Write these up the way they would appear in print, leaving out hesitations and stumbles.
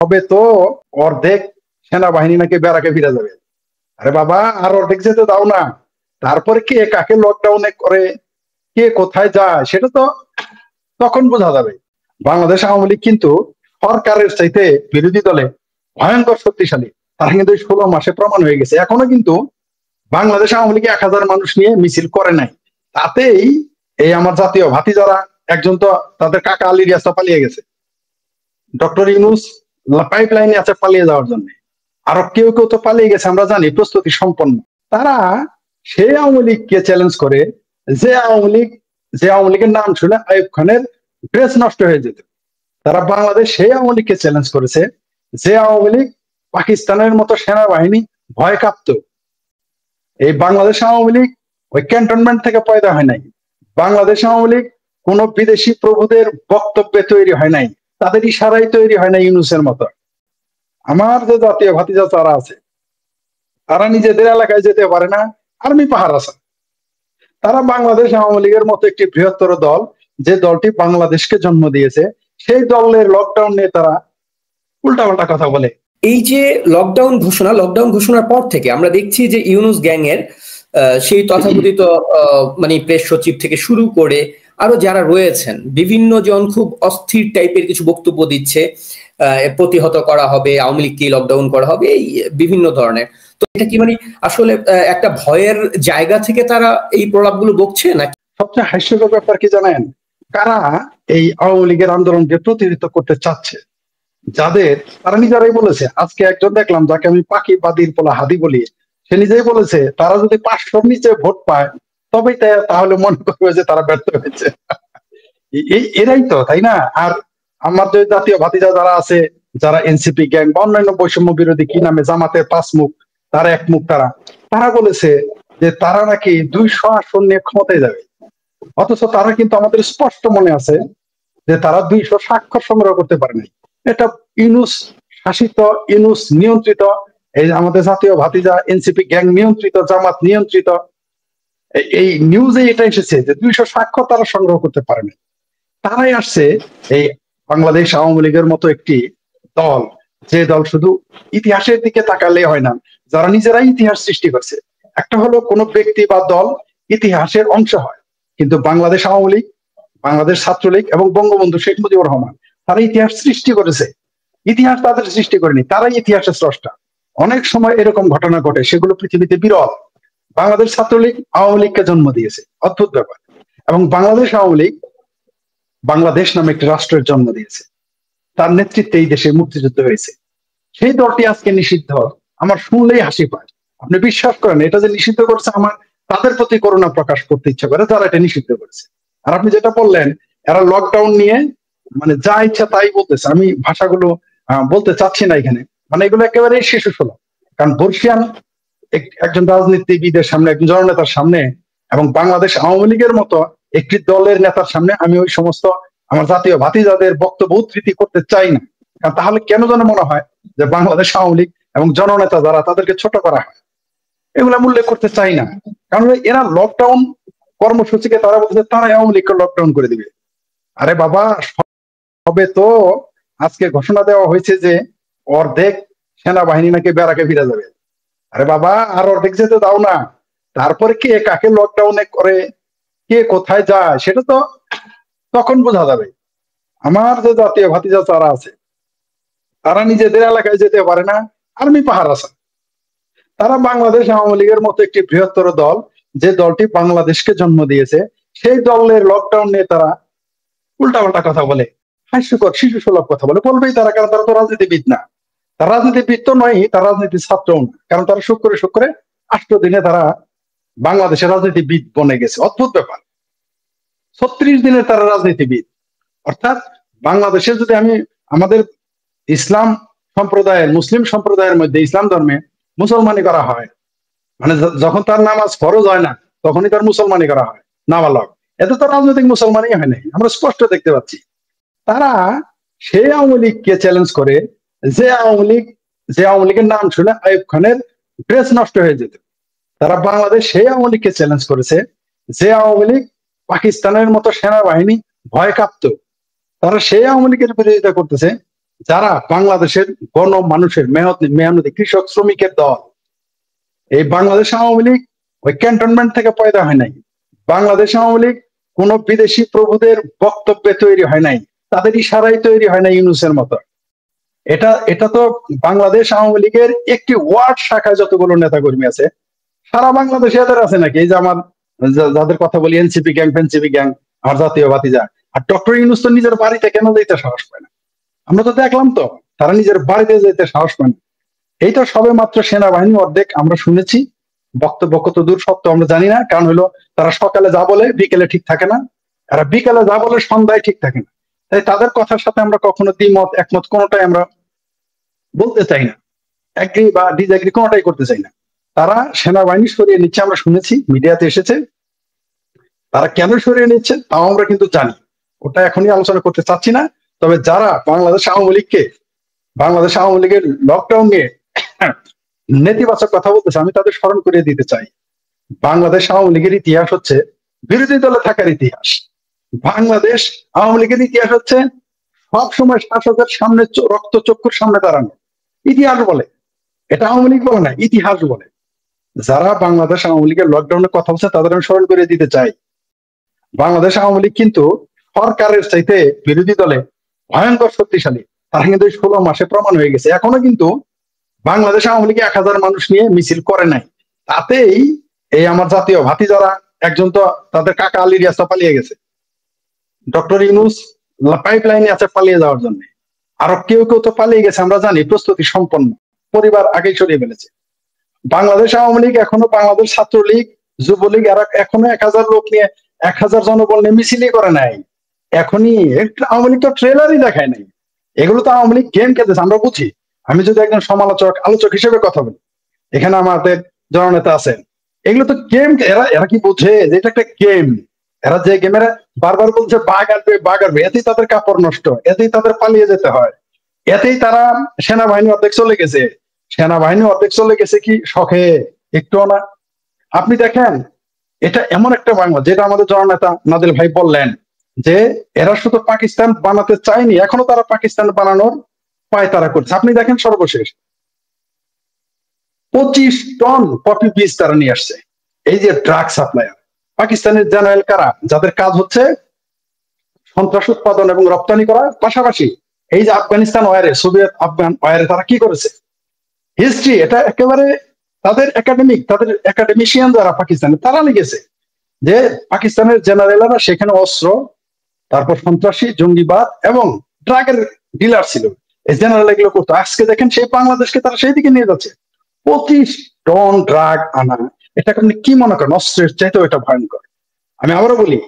হবে তো অর্ধেক সেনাবাহিনী নাকি ব্যারাকে ফিরে যাবে। আরে বাবা, আর অর্ধেক যেতে দাও না। তারপরে কে কাকে লকডাউনে করে, কে কোথায় যায়, সেটা তো তখন বোঝা যাবে। বাংলাদেশ আওয়ামী লীগ কিন্তু সরকারের চাইতে বিরোধী দলে ভয়ঙ্কর শক্তিশালী। তারা কিন্তু 16 মাসে প্রমাণ হয়ে গেছে। এখনো কিন্তু বাংলাদেশ আওয়ামী লীগ 1000 মানুষ নিয়ে মিছিল করে নাই। তাতেই এই আমার জাতীয় ভাতিজারা, একজন তো তাদের কাকা আলী রিয়াজ পালিয়ে গেছে, ডক্টর ইউনূস পাইপ লাইনে আছে পালিয়ে যাওয়ার জন্য। আরো কেউ কেউ তো পালিয়ে গেছে, আমরা জানি, প্রস্তুতি সম্পন্ন। তারা সেই আওয়ামী লীগকে চ্যালেঞ্জ করে, যে আওয়ামী লীগের নাম শুনে আইয়ুব খানের ড্রেস নষ্ট হয়ে যেত। তারা বাংলাদেশ সেই আওয়ামী লীগকে চ্যালেঞ্জ করেছে, যে আওয়ামী লীগ পাকিস্তানের মতো সেনাবাহিনী ভয় কাঁপত। এই বাংলাদেশ আওয়ামী লীগ ওই ক্যান্টনমেন্ট থেকে পয়দা হয় নাই। বাংলাদেশ আওয়ামী লীগ কোন বিদেশি প্রভুদের বক্তব্যে তৈরি হয় নাই, তাদের ইশারাই তৈরি হয় না ইউনূসের মতো। আমার যে জাতীয় ভাতিজা তারা আছে, তারা নিজেদের এলাকায় যেতে পারে না, আর্মি পাহারা আছে। তারা বাংলাদেশ আওয়ামী লীগের মতো একটি বৃহত্তর দল, যে দলটি বাংলাদেশকে জন্ম দিয়েছে, সেই দলের লকডাউন নিয়ে তারা উল্টাপাল্টা কথা বলে। এই যে লকডাউন ঘোষণার পর থেকে আমরা দেখছি যে ইউনূস গ্যাং এর সেই তথাকথিত মানে প্রেস সচিব থেকে শুরু করে আরো যারা রয়েছেন, বিভিন্ন জন খুব অস্থির টাইপের কিছু বক্তব্য দিচ্ছে, প্রতিহত করা হবে, আওয়ামী লীগকে লকডাউন করা হবে, এই বিভিন্ন ধরনের। তো এটা কি মানে আসলে একটা ভয়ের জায়গা থেকে তারা এই প্রলাপগুলো বকছে নাকি? সবচেয়ে হাস্যকর ব্যাপার কি জানেন? কারা এই আওয়ামী লীগের আন্দোলনকে প্রতিহত করতে চাচ্ছে, যাদের, তারা নিজেরাই বলেছে। আজকে একজন দেখলাম, যাকে আমি পাখি বাদির পোলা হাদি বলি, সে নিজেই বলেছে তারা যদি 500-র নিচে ভোট পায় তবেই তাহলে মনে করবে যে তারা ব্যর্থ হয়েছে। এরাই তো, তাই না? আর আমাদের জাতীয় ভাতিজা যারা আছে, যারা এনসিপি গ্যাং বা অন্যান্য বৈষম্য বিরোধী কি নামে, জামাতের 5 মুখ, তারা 1 মুখ, তারা বলেছে যে তারা নাকি 200 আসন নিয়ে ক্ষমতায় যাবে। অথচ তারা কিন্তু, আমাদের স্পষ্ট মনে আছে যে তারা 200 স্বাক্ষর সংগ্রহ করতে পারে নাই। এটা ইউনূস শাসিত, ইউনূস নিয়ন্ত্রিত, এই আমাদের জাতীয় ভাতিজা এনসিপি গ্যাং নিয়ন্ত্রিত, জামাত নিয়ন্ত্রিত। এই নিউজে এটা এসেছে যে 200 স্বাক্ষর তারা সংগ্রহ করতে পারে না। তারাই আসছে এই বাংলাদেশ আওয়ামী লীগের মতো একটি দল, যে দল শুধু ইতিহাসের দিকে তাকালে হয় না, যারা নিজেরাই ইতিহাস সৃষ্টি করছে। একটা হলো কোন ব্যক্তি বা দল ইতিহাসের অংশ হয়, কিন্তু বাংলাদেশ আওয়ামী লীগ, বাংলাদেশ ছাত্রলীগ এবং বঙ্গবন্ধু শেখ মুজিবুর রহমান, তারা ইতিহাস সৃষ্টি করেছে। ইতিহাস তাদের সৃষ্টি করেনি, তারাই ইতিহাসের স্রষ্টা। অনেক সময় এরকম ঘটনা ঘটে, সেগুলো পৃথিবীতে বিরল। বাংলাদেশ ছাত্রলীগ আওয়ামী লীগকে জন্ম দিয়েছে, অদ্ভুত ব্যাপার। এবং বাংলাদেশ আওয়ামী লীগ বাংলাদেশ নামে একটি রাষ্ট্রের জন্ম দিয়েছে, তার নেতৃত্বে এই দেশে মুক্তিযুদ্ধ হয়েছে। সেই দলটি আজকে নিষিদ্ধ, আমার শুনলেই হাসি পায়। আপনি বিশ্বাস করেন, এটা যে নিষিদ্ধ করেছে, আমার তাদের প্রতি করুণা প্রকাশ করতে ইচ্ছা করে, যারা এটা নিষিদ্ধ করেছে। আর আপনি যেটা বললেন, এরা লকডাউন নিয়ে মানে যা ইচ্ছা তাই বলতেছে। আমি ভাষাগুলো বলতে চাচ্ছি না এখানে, মানে এগুলো একেবারেই শিশু সুলভ। কারণ বর্ষিয়ান একজন রাজনীতিবিদের সামনে, একজন জননেতার সামনে, এবং বাংলাদেশ আওয়ামী লীগের মতো একটি দলের নেতার সামনে আমি ওই সমস্ত আমার জাতীয় ভাতিজাদের বক্তব্য উদ্ধৃতি করতে চাই না। কারণ তাহলে কেন যেন মনে হয় যে বাংলাদেশ আওয়ামী লীগ এবং জননেতা যারা, তাদেরকে ছোট করা হয়। এগুলা উল্লেখ করতে চাই না, কারণ এরা লকডাউন কর্মসূচিকে তারা বলছে তারা আওয়ামী লীগকে লকডাউন করে দিবে। আরে বাবা, হবে তো আজকে ঘোষণা দেওয়া হয়েছে যে অর্ধেক সেনাবাহিনী নাকি ব্যারাকে ফিরে যাবে। আরে বাবা, আর অর্ধেক যেতে দাও না। তারপরে কে কাকে লকডাউনে করে, কে কোথায় যায়, সেটা তো তখন বোঝা যাবে। আমার যে জাতীয় ভাতিজা যারা আছে, তারা নিজেদের এলাকায় যেতে পারে না, আর্মি পাহারা আছে। তারা বাংলাদেশ আওয়ামী লীগের মতো একটি বৃহত্তর দল, যে দলটি বাংলাদেশকে জন্ম দিয়েছে, সেই দলের লকডাউন নিয়ে তারা উল্টাপাল্টা কথা বলে, হাস্যকর শিশু সুলভ কথা বলবেই তারা। কারণ তারা তো রাজনীতিবিদ না, তারা রাজনীতিবিদ তো নয়, তারা রাজনীতির ছাত্রও না। কারণ তারা শুক্রে 8 দিনে তারা বাংলাদেশের রাজনীতিবিদ বনে গেছে। অদ্ভুত ব্যাপার, 36 দিনে তারা রাজনীতিবিদ। অর্থাৎ বাংলাদেশে যদি আমি আমাদের ইসলাম সম্প্রদায়ের, মুসলিম সম্প্রদায়ের মধ্যে, ইসলাম ধর্মে মুসলমানি করা হয়, মানে যখন তার নামাজ ফরজ হয় না তখনই তার মুসলমানি করা হয়, নাবালক। এতে তো রাজনৈতিক মুসলমানই হয় নাই, আমরা স্পষ্ট দেখতে পাচ্ছি। তারা সেই আওয়ামী লীগকে চ্যালেঞ্জ করে, যে আওয়ামী লীগের নাম শুনে আইয়ুব খানের ড্রেস নষ্ট হয়ে যেত। তারা বাংলাদেশ সেই আওয়ামী লীগকে চ্যালেঞ্জ করেছে, যে আওয়ামী লীগ পাকিস্তানের মতো সেনাবাহিনী ভয় কাঁপত। তারা সেই আওয়ামী লীগের বিরোধিতা করতেছে, যারা বাংলাদেশের মানুষের মেহনতি কৃষক শ্রমিকের দল। এই বাংলাদেশ আওয়ামী লীগ ওই ক্যান্টনমেন্ট থেকে পয়দা হয় নাই। বাংলাদেশ আওয়ামী লীগ কোন বিদেশি প্রভুদের বক্তব্যে তৈরি হয় নাই, তাদের ইশারায় তৈরি হয় নাই ইউনূসের মতো। এটা তো বাংলাদেশ আওয়ামী লীগের একটি ওয়ার্ড শাখায় যতগুলো নেতাকর্মী আছে সারা বাংলাদেশে এদের আছে নাকি? এই যে আমার যাদের কথা বলি এনসিপি গ্যাং ফেনসিপি গ্যাং, আমার জাতীয় ভাতিজা। আর ডক্টর ইউনূস তো নিজের বাড়িতে কেন যেতে সাহস পায় না? আমরা তো দেখলাম তো তারা নিজের বাড়িতে যেতে সাহস পায় না। এইটা সবে মাত্র সেনাবাহিনী অর্ধেক আমরা শুনেছি, বক্তব্য কত দূর সত্য আমরা জানি না। কারণ হলো তারা সকালে যা বলে বিকেলে ঠিক থাকে না, আর বিকেলে যা বলে সন্ধ্যায় ঠিক থাকে না। তাই তাদের কথার সাথে আমরা কখনো দ্বিমত একমত কোনোটাই আমরা বলতে চাই না, এগ্রি বা ডিসএগ্রি কোনোটাই করতে চাই না। তারা সেনাবাহিনী সরিয়ে নিচ্ছে আমরা শুনেছি, মিডিয়াতে এসেছে। তারা কেন সরিয়ে নিচ্ছে তাও আমরা কিন্তু জানি, ওটা এখনই আলোচনা করতে চাচ্ছি না। তবে যারা বাংলাদেশ আওয়ামী লীগের লকডাউন নিয়ে নেতিবাচক কথা বলতেছে, আমি তাদের স্মরণ করিয়ে দিতে চাই, বাংলাদেশ আওয়ামী লীগের ইতিহাস হচ্ছে বিরোধী দলে থাকার ইতিহাস। বাংলাদেশ আওয়ামী লীগের ইতিহাস হচ্ছে সবসময় শাসকের সামনে রক্ত চক্ষুর সামনে দাঁড়ানো। ইতিহাস বলে, এটা আওয়ামী লীগ বলে না, ইতিহাস বলে। যারা বাংলাদেশ আওয়ামী লীগের লকডাউনের কথা বলছে তাদের আমি স্মরণ করিয়ে দিতে চাই, বাংলাদেশ আওয়ামী লীগ কিন্তু সরকারের চাইতে বিরোধী দলে ভয়ঙ্কর শক্তিশালী। তারা কিন্তু 16 মাসে প্রমাণ হয়ে গেছে। এখনো কিন্তু বাংলাদেশ আওয়ামী লীগ 1000 মানুষ নিয়ে মিছিল করে নাই। তাতেই এই আমার জাতীয় ভাতিজারা একজন তো তাদের কাকা আলী রিয়াজ পালিয়ে গেছে, ডক্টর ইউনূস পাইপ লাইনে আছে পালিয়ে যাওয়ার জন্য। আরো কেউ কেউ তো পালিয়ে গেছে, আমরা জানি, প্রস্তুতি সম্পন্ন, পরিবার আগেই সরিয়ে ফেলেছে। বাংলাদেশ আওয়ামী লীগ এখনো বাংলাদেশ ছাত্রলীগ যুবলীগ এরা এখনো 1000 লোক নিয়ে 1000 জনবল নিয়ে মিছিলই করে নাই। এখনই আওয়ামী লীগ তো ট্রেলারই দেখায় নাই। এগুলো তো আওয়ামী লীগ গেম খেলতেছে, আমরা বুঝি। আমি যদি একজন আলোচক হিসেবে কথা বলি, এখানে আমাদের জননেতা আছেন, এগুলো তো গেম। এরা কি বোঝে যে এটা একটা গেম? এরা যে গেমের বারবার বলছে বাঘ আসবে, এতেই তাদের কাপড় নষ্ট, এতেই তাদের পালিয়ে যেতে হয়, এতেই তারা সেনাবাহিনী অর্ধেক চলে গেছে কি শখে, একটু না। আপনি দেখেন, এটা এমন একটা বাংলা, যেটা আমাদের জননেতা নাদিল ভাই বললেন যে এরা শুধু পাকিস্তান বানাতে চায়নি, এখনো তারা পাকিস্তান বানানোর পায়তারা করছে। আপনি দেখেন সর্বশেষ 25 টন পপি বীজ তারা নিয়ে আসছে। এই যে ড্রাগ সাপ্লায়ার, পাকিস্তানের জেনারেল কারা, যাদের কাজ হচ্ছে সন্ত্রাস উৎপাদন এবং রপ্তানি করা, পাশাপাশি এই যে আফগানিস্তান ওয়ারে, সোভিয়েত আফগান ওয়ারে তারা কি করেছে, হিস্ট্রি এটা একেবারে তাদের একাডেমিশিয়ান যারা পাকিস্তানে, তারা লিখেছে যে পাকিস্তানের জেনারেলরা সেখানে অস্ত্র, তারপর সন্ত্রাসী, জঙ্গিবাদ এবং ড্রাগের ডিলার ছিল। এই জেনারেল এগুলো করতো। আজকে দেখেন সেই বাংলাদেশকে তারা সেই দিকে নিয়ে যাচ্ছে। 25 টন ড্রাগ আনা, এটা আপনি কি মনে করেন? অস্ত্রের চাইতেও এটা ভয়ঙ্কর। আমি আবারও বলি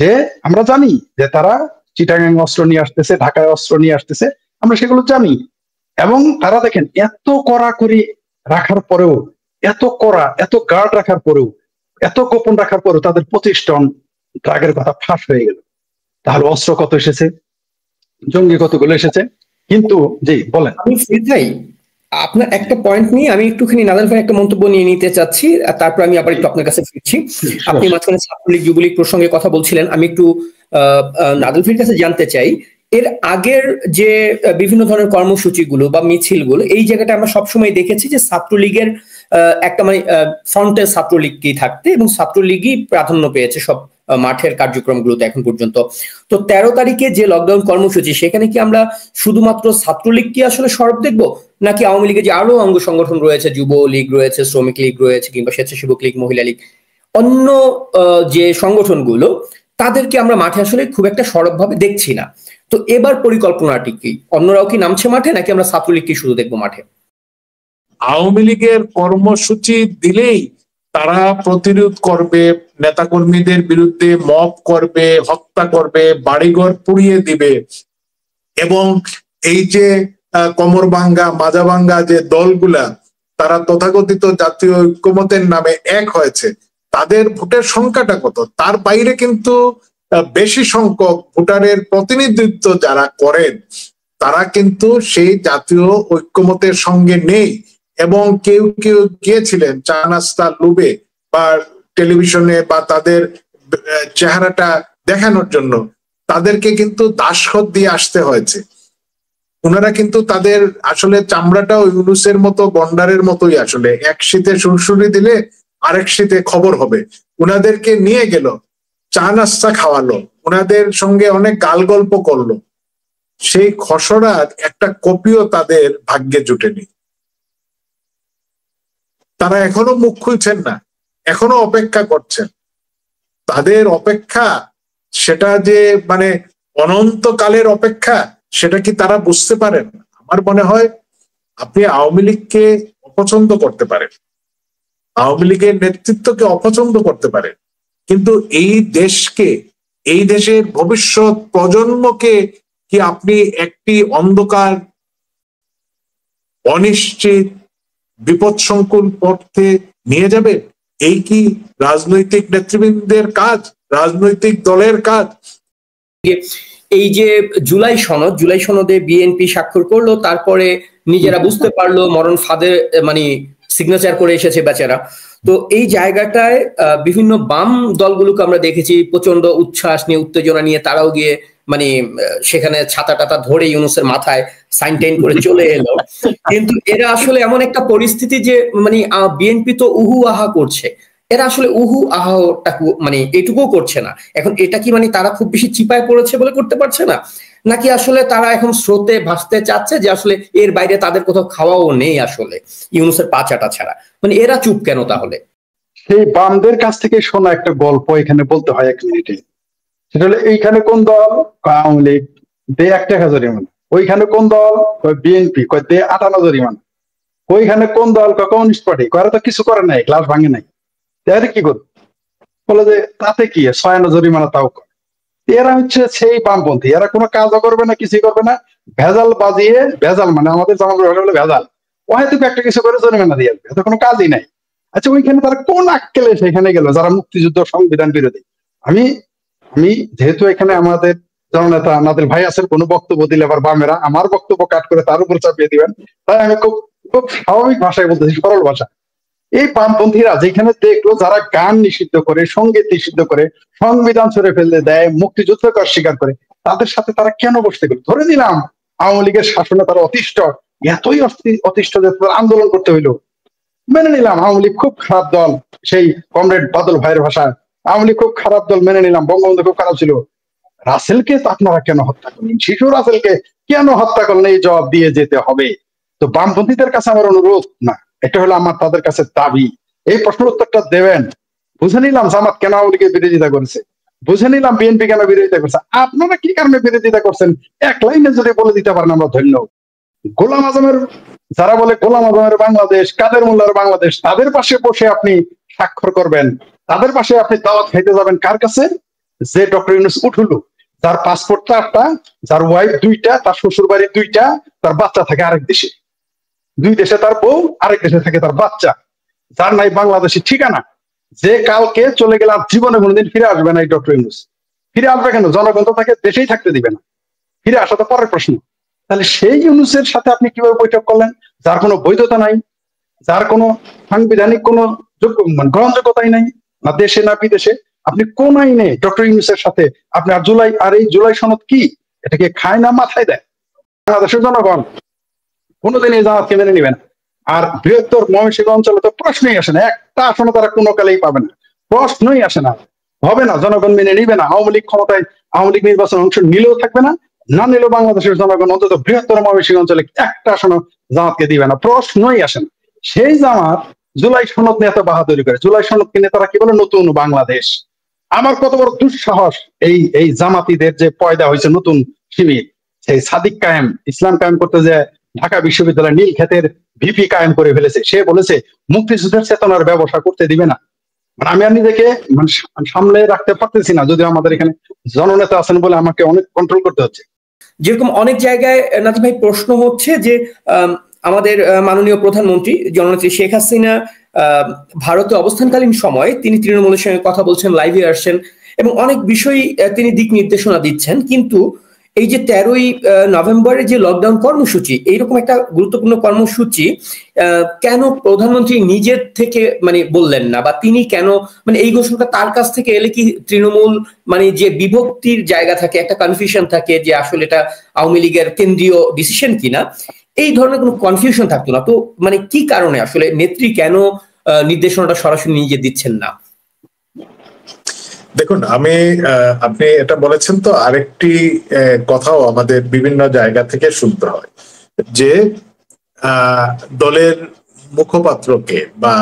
যে আমরা জানি যে তারা চিটাগাং অস্ত্র নিয়ে আসতেছে, ঢাকায় অস্ত্র নিয়ে আসতেছে, আমরা সেগুলো জানি। এবং তারা দেখেন এত কড়াকড়ি রাখার পরেও, এত গার্ড রাখার পরেও, এত গোপন রাখার পরেও তাদের 25 টন ড্রাগের কথা ফাঁস হয়ে গেল। তাহলে অস্ত্র কত এসেছে, জঙ্গি কতগুলো এসেছে। কিন্তু জি বলেন। আমি ভাই আপনার একটা পয়েন্ট নিয়ে আমি একটুখানি নাদাল ভাই একটা মন্তব্য নিয়ে নিতে চাচ্ছি, আর তারপর আমি আবার একটু আপনার কাছে ফিরছি। আপনি মাঝখানে ছাত্রলীগ যুবলীগ প্রসঙ্গে কথা বলছিলেন, আমি একটু নাদাল ভাইয়ের কাছে জানতে চাই, এর আগের যে বিভিন্ন ধরনের কর্মসূচিগুলো বা মিছিলগুলো, এই জায়গাটা আমরা সবসময় দেখেছি যে ছাত্রলীগের একটা মানে ফ্রন্টে ছাত্রলীগকেই থাকতে এবং ছাত্রলীগই প্রাধান্য পেয়েছে সব মাঠের কার্যক্রমগুলোতে এখন পর্যন্ত। তো 13 তারিখে যে লকডাউন কর্মসূচি, সেখানে কি আমরা শুধুমাত্র ছাত্রলীগ কি আসলে সরব দেখবো, নাকি আওয়ামী লীগের যে আরো অঙ্গ সংগঠন রয়েছে, যুব লীগ রয়েছে, শ্রমিক লীগ রয়েছে, কিংবা স্বেচ্ছাসেবক লীগ, মহিলা লীগ, অন্য যে সংগঠনগুলো, তাদেরকে আমরা মাঠে আসলে খুব একটা সরবভাবে দেখছি না। তো এবার পরিকল্পনাটি কি? অন্যরাও কি নামছে মাঠে, নাকি আমরা ছাত্রলীগকে শুধু দেখবো মাঠে? আওয়ামী লীগের কর্মসূচি দিলেই তারা প্রতিরোধ করবে, নেতাকর্মীদের বিরুদ্ধে মব করবে, হত্যা করবে, বাড়িঘর পুড়িয়ে দিবে। এবং এই যে কোমরভাঙ্গা, মাজাভাঙ্গা যে দলগুলা, তারা তথাকথিত জাতীয় ঐক্যমতের নামে এক হয়েছে, তাদের ভোটের সংখ্যাটা কত? তার বাইরে কিন্তু বেশি সংখ্যক ভোটারের প্রতিনিধিত্ব যারা করেন, তারা কিন্তু সেই জাতীয় ঐক্যমতের সঙ্গে নেই। এবং কেউ কেউ গিয়েছিলেন চা নাস্তা লোভে বা টেলিভিশনে বা তাদের চেহারাটা দেখানোর জন্য, তাদেরকে কিন্তু দাসখত দিয়ে আসতে হয়েছে। ওনারা কিন্তু তাদের আসলে চামড়াটাও ইউনূসের মতো গন্ডারের মতোই, আসলে এক শীতে সুরসুরি দিলে আরেক শীতে খবর হবে। ওনাদেরকে নিয়ে গেল, চা নাস্তা খাওয়ালো, ওনাদের সঙ্গে অনেক গাল গল্প করলো, সেই খসড়ার একটা কপিও তাদের ভাগ্যে জুটেনি। তারা এখনো মুখ খুলছেন না, এখনো অপেক্ষা করছেন। তাদের অপেক্ষা সেটা যে মানে অনন্তকালের অপেক্ষা, সেটা কি তারা বুঝতে পারেন? আমার মনে হয় আপনি আওয়ামী লীগকে অপছন্দ করতে পারেন, আওয়ামী লীগের নেতৃত্বকে অপছন্দ করতে পারেন, কিন্তু এই দেশকে, এই দেশের ভবিষ্যৎ প্রজন্মকে কি আপনি একটি অন্ধকার, অনিশ্চিত, বিপদসংকুল পথে নিয়ে যাবেন? এই কি রাজনৈতিক নেতৃবৃন্দের কাজ, রাজনৈতিক দলের কাজ? এই যে জুলাই সনদে বিএনপি স্বাক্ষর করলো, তারপরে নিজেরা বুঝতে পারলো মরণ ফাঁদে মানে সিগনেচার করে এসেছে বেচারা। তো এই জায়গাটায় বিভিন্ন বাম দলগুলোকে আমরা দেখেছি প্রচন্ড উচ্ছ্বাস নিয়ে, উত্তেজনা নিয়ে তারাও গিয়ে মানে সেখানে ছাতা টাতা ধরে ইউনূসের মাথায় সাইন টাইন করে চলে এলো। কিন্তু এরা আসলে এমন একটা পরিস্থিতি যে মানে বিএনপি তো উহু আহা করছে, এরা আসলে উহু আহাটা মানে এটুকুও করছে না। এখন এটা কি মানে তারা খুব বেশি চিপায় পড়েছে বলে করতে পারছে না, নাকি আসলে তারা এখন স্রোতে ভাসতে চাচ্ছে যে আসলে এর বাইরে তাদের কোথাও খাওয়াও নেই আসলে ইউনূসের পাচাটা ছাড়া? মানে এরা চুপ কেন তাহলে? সেই বামদের কাছ থেকে শোনা একটা গল্প এখানে বলতে হয় 1 মিনিটে। সেটা হলো, এইখানে কোন দল? আওয়ামী লীগ, দে 1 টাকা জরিমানা। ওইখানে কোন দল? বিএনপি, দে 58 জরিমানা। ওইখানে কোন দল? কমিউনিস্ট পার্টি, করা তো কিছু করে নাই, ক্লাস ভাঙে নাই, কি করবে? বলে যে তাতে কি 56 জরিমানা, তাও করে। এরা হচ্ছে সেই বামপন্থী, এরা কোনো কাজও করবে না, কিছুই করবে না, ভেজাল বাজিয়ে, ভেজাল মানে আমাদের জামাত বলে ভেজাল, ও হয়তো একটা কিছু করে জরিমানা দিয়ে আসবে, এত কোনো কাজই নাই। আচ্ছা, ওইখানে তারা কোন আক্কেলে সেখানে গেল যারা মুক্তিযুদ্ধ সংবিধান বিরোধী? আমি আমি যেহেতু এখানে আমাদের জননেতা নাদিল ভাই আছেন, কোনো বক্তব্য দিলে আবার বামেরা আমার বক্তব্য কাট করে তার উপর চাপিয়ে দিবেন, তাই আমি খুব খুব স্বাভাবিক ভাষায় বলতেছি, সরল ভাষা। এই বামপন্থীরা যেখানে দেখলো যারা গান নিষিদ্ধ করে, সঙ্গীত নিষিদ্ধ করে, সংবিধান ছড়ে ফেলতে দেয়, মুক্তিযুদ্ধকে অস্বীকার করে, তাদের সাথে তারা কেন বসতে গেল? ধরে নিলাম আওয়ামী লীগের শাসনে তারা অতিষ্ঠ, এতই অতিষ্ঠ যে আন্দোলন করতে হইলো, মেনে নিলাম আওয়ামী লীগ খুব খারাপ দল, সেই কমরেড বাদল ভাইয়ের ভাষায় আওয়ামী লীগ খুব খারাপ দল, মেনে নিলাম, বঙ্গবন্ধু খুব খারাপ ছিল। রাসেলকে আপনারা কেন হত্যা করলেন? শিশু রাসেলকে কেন হত্যা করলেন? এই জবাব দিয়ে যেতে হবে। তো বামপন্থীদের কাছে আমার অনুরোধ, না, এটা হলো আমার তাদের কাছে দাবি, এই প্রশ্নের উত্তরটা দেবেন। বুঝে নিলাম জামাত কেন আওয়ামী লীগের বিরোধিতা করেছে, বুঝে নিলাম বিএনপি কেন বিরোধিতা করছে, আপনারা কি কারণে বিরোধিতা করছেন এক লাইনে যদি বলে দিতে পারেন আমরা ধন্য। গোলাম আজমের, যারা বলে গোলাম আজমের বাংলাদেশ, কাদের মোল্লার বাংলাদেশ, তাদের পাশে বসে আপনি স্বাক্ষর করবেন, তাদের পাশে আপনি দাওয়াত খাইতে যাবেন কার কাছে? যে ডক্টর ইউনূস উঠলো, যার পাসপোর্ট 4টা, যার ওয়াইফ 2টা, তার শ্বশুর বাড়ি 2টা, তার বাচ্চা থাকে আরেক দেশে, 2 দেশে তার বউ, আরেক দেশে থাকে তার বাচ্চা, যার নাই বাংলাদেশি ঠিকানা, যে কালকে চলে গেলে আর জীবনে কোনোদিন ফিরে আসবে না। এই ডক্টর ইউনূস ফিরে আসবে কেন? জনগণ তো তাকে দেশেই থাকতে দিবে না, ফিরে আসা তো পরের প্রশ্ন। তাহলে সেই ইউনূসের সাথে আপনি কিভাবে বৈঠক করলেন, যার কোনো বৈধতা নাই, যার কোনো সাংবিধানিক কোনো গ্রহণযোগ্যতাই নাই, না দেশে না বিদেশে? আপনি কোন আইনে ডক্টর ইউনূসের সাথে আপনি আর এই জুলাই সনদ কি, এটাকে খায় না মাথায় দেয়? বাংলাদেশের জনগণ কোনোদিন এই জামাতকে মেনে নিবে না। আর বৃহত্তর ময়মনসিংহ অঞ্চলে তো প্রশ্নই আসে না, একটা আসনে তারা কোনো কালেই পাবে না, প্রশ্নই আসে না, হবে না, জনগণ মেনে নিবে না। আওয়ামী লীগ ক্ষমতায়, আওয়ামী লীগ নির্বাচন অংশ নিলেও থাকবে না, না নিলেও বাংলাদেশের জনগণ অন্তত বৃহত্তর ময়মনসিংহ অঞ্চলে একটা আসন জামাতকে দিবে না, প্রশ্নই আসে না। সেই জামাত জুলাই সনদ নিয়ে এত বাহাদুরি করে, জুলাই সনদ কিনে তারা কি বলে নতুন বাংলাদেশ। আমার কত বড় দুঃসাহস, এই জামাতিদের যে পয়দা হয়েছে নতুন শিবির, সেই সাদিক কায়েম ইসলাম কায়েম করতে যে ঢাকা বিশ্ববিদ্যালয় নীলক্ষেতের ভিপি কায়েম করে ফেলেছে, সে বলেছে মুক্তিযুদ্ধের চেতনার ব্যবসা করতে দিবে না। মানে আমি আর নিজেকে মানে সামলে রাখতে পারতেছি না, যদি আমাদের এখানে জননেতা আছেন বলে আমাকে অনেক কন্ট্রোল করতে হচ্ছে। যেরকম অনেক জায়গায় নাজিম ভাই প্রশ্ন হচ্ছে যে আমাদের মাননীয় প্রধানমন্ত্রী জননেত্রী শেখ হাসিনা ভারতে অবস্থানকালীন সময় তিনি তৃণমূলের সঙ্গে কথা বলছেন, লাইভে আসছেন এবং অনেক বিষয় তিনি দিক নির্দেশনা দিচ্ছেন, কিন্তু এই যে 13ই নভেম্বরের যে লকডাউন কর্মসূচি, এইরকম একটা গুরুত্বপূর্ণ কর্মসূচি কেন প্রধানমন্ত্রী নিজের থেকে মানে বললেন না, বা তিনি কেন মানে এই ঘোষণাটা তার কাছ থেকে এলে কি তৃণমূল মানে যে বিভক্তির জায়গা থাকে, একটা কনফিউশন থাকে যে আসলে এটা আওয়ামী লীগের কেন্দ্রীয় ডিসিশন কিনা, এই ধরনের কোনো কনফিউশন থাকতো না? তো মানে কি কারণে আসলে নেত্রী কেন নির্দেশনাটা সরাসরি নিজে দিচ্ছেন না? দেখুন, আপনি এটা বলেছেন, তো আরেকটি কথাও আমাদের বিভিন্ন জায়গা থেকে শুনতে হয় যে দলের মুখপাত্রকে বা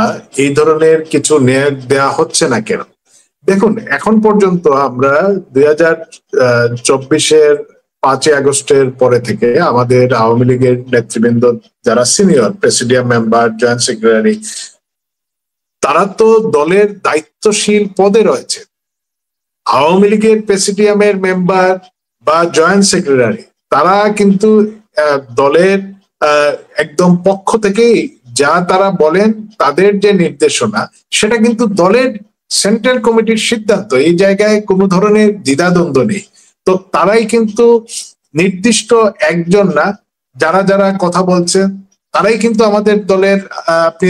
এই ধরনের কিছু নিয়োগ দেওয়া হচ্ছে না কেন। দেখুন, এখন পর্যন্ত আমরা 2024-এর 5ই আগস্টের পরে থেকে আমাদের আওয়ামী লীগের নেতৃবৃন্দ যারা senior presidium member, joint secretary, তারা তো দলের দায়িত্বশীল পদে রয়েছে। আওয়ামী লীগের প্রেসিডিয়ামের মেম্বার বা জয়েন্ট সেক্রেটারি তারা কিন্তু দলের একদম পক্ষ থেকেই যা তারা বলেন, তাদের যে নির্দেশনা, সেটা কিন্তু দলের সেন্ট্রাল কমিটির সিদ্ধান্ত। এই জায়গায় কোনো ধরনের দ্বিধাদ্বন্দ্ব নেই। তো তারাই কিন্তু নির্দিষ্ট একজন না, যারা যারা কথা বলছেন তারাই কিন্তু আমাদের দলের আপনি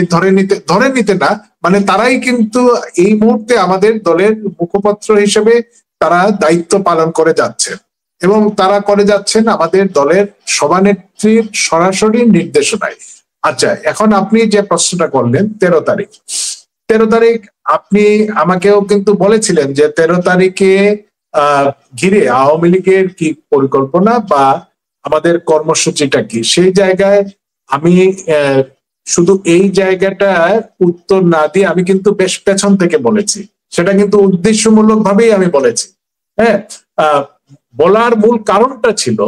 ধরে নিতে না, মানে তারাই কিন্তু এই মুহূর্তে আমাদের দলের মুখপাত্র হিসেবে তারা দায়িত্ব পালন করে যাচ্ছেন, এবং তারা করে যাচ্ছেন আমাদের দলের সভানেত্রীর সরাসরি নির্দেশনায়। আচ্ছা, এখন আপনি যে প্রশ্নটা করলেন 13 তারিখ আপনি আমাকেও কিন্তু বলেছিলেন যে 13 তারিখে ঘিরে আওয়ামী লীগের কি পরিকল্পনা বা আমাদের কর্মসূচিটা কি। সেই জায়গায় আমি শুধু এই জায়গাটার উত্তর না দিয়ে আমি কিন্তু বেশ পেছন থেকে বলেছি, সেটা কিন্তু উদ্দেশ্যমূলক ভাবেই আমি বলেছি। হ্যাঁ, বলার মূল কারণটা ছিল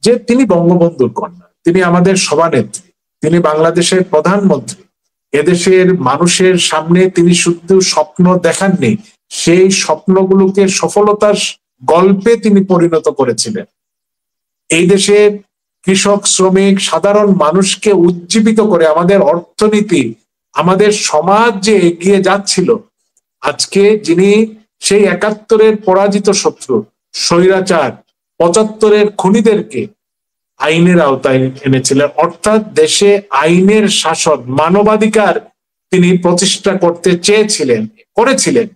যে তিনি বঙ্গবন্ধুর কন্যা, তিনি আমাদের সভানেত্রী, তিনি বাংলাদেশের প্রধানমন্ত্রী। এদেশের মানুষের সামনে তিনি শুধু স্বপ্ন দেখাননি, সেই স্বপ্নগুলোকে সফলতার গল্পে তিনি পরিণত করেছিলেন। এই দেশের কৃষক, শ্রমিক, সাধারণ মানুষকে উজ্জীবিত করে আমাদের অর্থনীতি, আমাদের সমাজ যে এগিয়ে যাচ্ছিল, আজকে যিনি সেই 71-এর পরাজিত শত্রু স্বৈরাচার, 75-এর খুনিদেরকে আইনের আওতায় এনেছিলেন, অর্থাৎ দেশে আইনের শাসন, মানবাধিকার তিনি প্রতিষ্ঠা করতে চেয়েছিলেন, করেছিলেন।